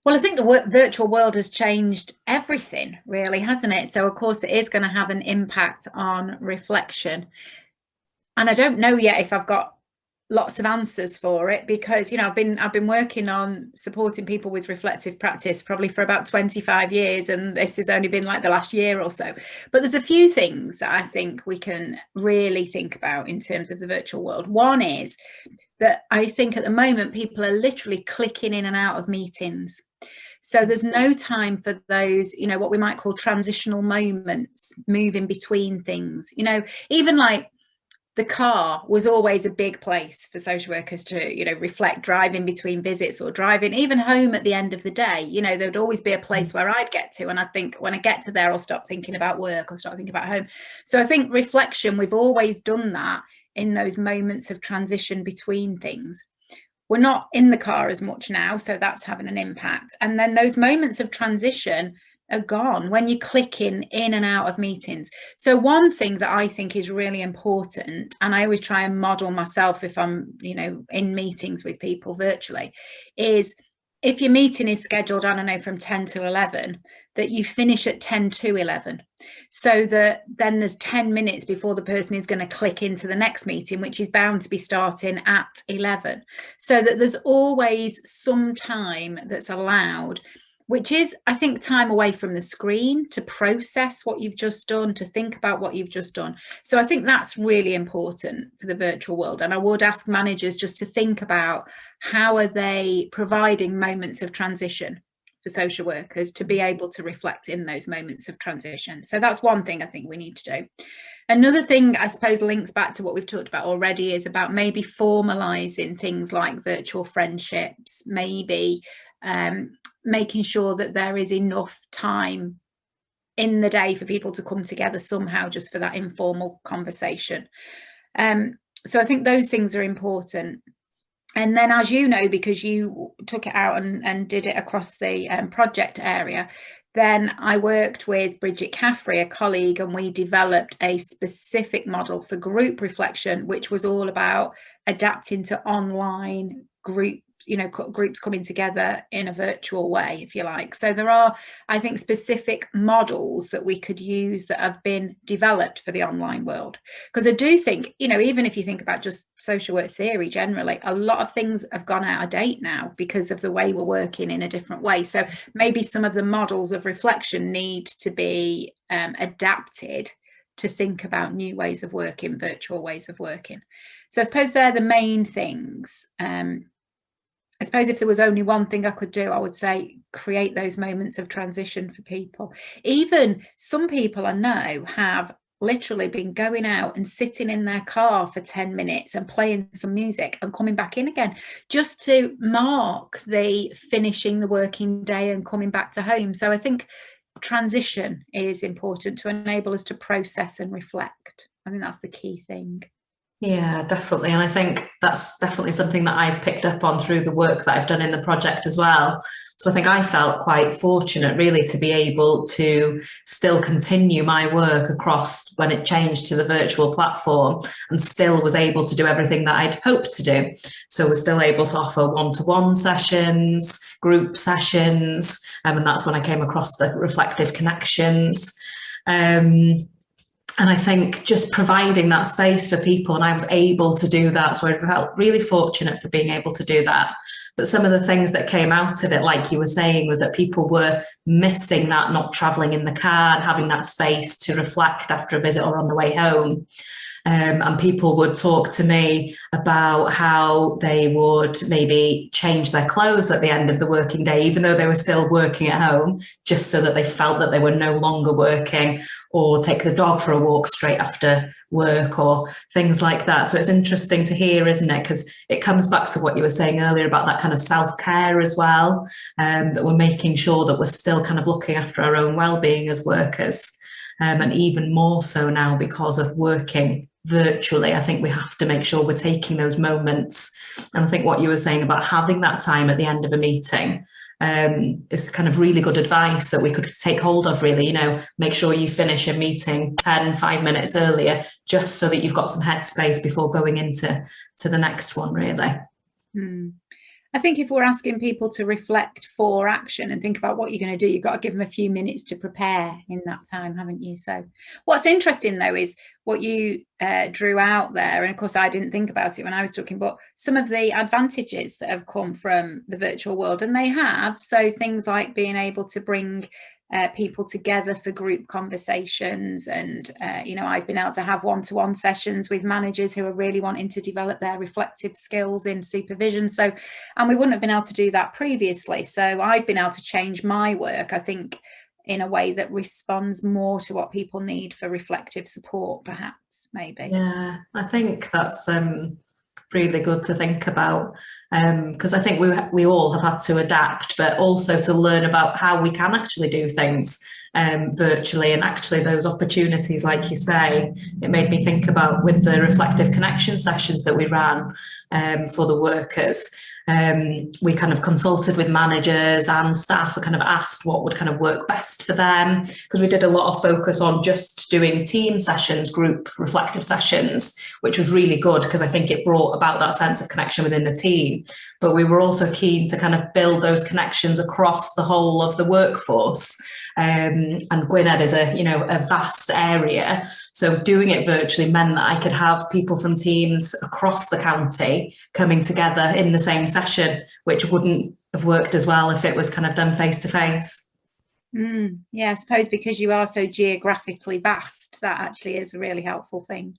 Well, I think the virtual world has changed everything, really, hasn't it? So, of course, it is going to have an impact on reflection. And I don't know yet if I've got lots of answers for it, because I've been working on supporting people with reflective practice probably for about 25 years, and this has only been like the last year or so. But there's a few things that I think we can really think about in terms of the virtual world. One is that I think at the moment people are literally clicking in and out of meetings. So there's no time for those, what we might call transitional moments, moving between things. Even like the car was always a big place for social workers to, reflect, driving between visits or driving even home at the end of the day. There would always be a place where I'd get to, and I think when I get to there, I'll stop thinking about work or start thinking about home. So I think reflection, we've always done that in those moments of transition between things. We're not in the car as much now, so that's having an impact. And then those moments of transition are gone when you're clicking in and out of meetings. So one thing that I think is really important, and I always try and model myself if I'm, in meetings with people virtually, is if your meeting is scheduled, I don't know, from 10 to 11, that you finish at 10 to 11, so that then there's 10 minutes before the person is going to click into the next meeting, which is bound to be starting at 11. So that there's always some time that's allowed, which is, I think, time away from the screen to process what you've just done, to think about what you've just done. So I think that's really important for the virtual world. And I would ask managers just to think about how are they providing moments of transition for social workers to be able to reflect in those moments of transition. So that's one thing I think we need to do. Another thing, I suppose, links back to what we've talked about already, is about maybe formalizing things like virtual friendships, maybe making sure that there is enough time in the day for people to come together somehow, just for that informal conversation. So I think those things are important. And then, as you know, because you took it out and did it across the project area, then I worked with Bridget Caffrey, a colleague, and we developed a specific model for group reflection, which was all about adapting to online groups coming together in a virtual way, if you like. So there are, I think, specific models that we could use that have been developed for the online world. Because I do think, even if you think about just social work theory generally, a lot of things have gone out of date now because of the way we're working in a different way. So maybe some of the models of reflection need to be adapted to think about new ways of working, virtual ways of working. So I suppose they're the main things. I suppose if there was only one thing I could do, I would say create those moments of transition for people. Even some people I know have literally been going out and sitting in their car for 10 minutes and playing some music and coming back in again, just to mark the finishing the working day and coming back to home. So I think transition is important to enable us to process and reflect. I think that's the key thing. Yeah, definitely. And I think that's definitely something that I've picked up on through the work that I've done in the project as well. So I think I felt quite fortunate really to be able to still continue my work across when it changed to the virtual platform, and still was able to do everything that I'd hoped to do. So we're still able to offer one-to-one sessions, group sessions, and that's when I came across the reflective connections. And I think just providing that space for people, and I was able to do that. So I felt really fortunate for being able to do that. But some of the things that came out of it, like you were saying, was that people were missing that, not traveling in the car and having that space to reflect after a visit or on the way home. And people would talk to me about how they would maybe change their clothes at the end of the working day, even though they were still working at home, just so that they felt that they were no longer working, or take the dog for a walk straight after work, or things like that. So it's interesting to hear, isn't it? Because it comes back to what you were saying earlier about that kind of self-care as well, that we're making sure that we're still kind of looking after our own well-being as workers. And even more so now because of working virtually, I think we have to make sure we're taking those moments. And I think what you were saying about having that time at the end of a meeting is kind of really good advice that we could take hold of, really. Make sure you finish a meeting 5 minutes earlier, just so that you've got some headspace before going into the next one, really. I think if we're asking people to reflect for action and think about what you're going to do, you've got to give them a few minutes to prepare in that time, haven't you? So what's interesting, though, is what you drew out there. And of course, I didn't think about it when I was talking, but some of the advantages that have come from the virtual world, and they have. So things like being able to bring people together for group conversations, and I've been able to have one-to-one sessions with managers who are really wanting to develop their reflective skills in supervision. So, and we wouldn't have been able to do that previously. So I've been able to change my work, I think, in a way that responds more to what people need for reflective support, perhaps, maybe. Yeah, I think that's really good to think about, because I think we all have had to adapt, but also to learn about how we can actually do things virtually, and actually those opportunities, like you say. It made me think about with the reflective connection sessions that we ran for the workers. We kind of consulted with managers and staff and kind of asked what would kind of work best for them, because we did a lot of focus on just doing team sessions, group reflective sessions, which was really good because I think it brought about that sense of connection within the team. But we were also keen to kind of build those connections across the whole of the workforce. And Gwynedd is a vast area. So doing it virtually meant that I could have people from teams across the county coming together in the same session, which wouldn't have worked as well if it was kind of done face to face. Yeah, I suppose because you are so geographically vast, that actually is a really helpful thing.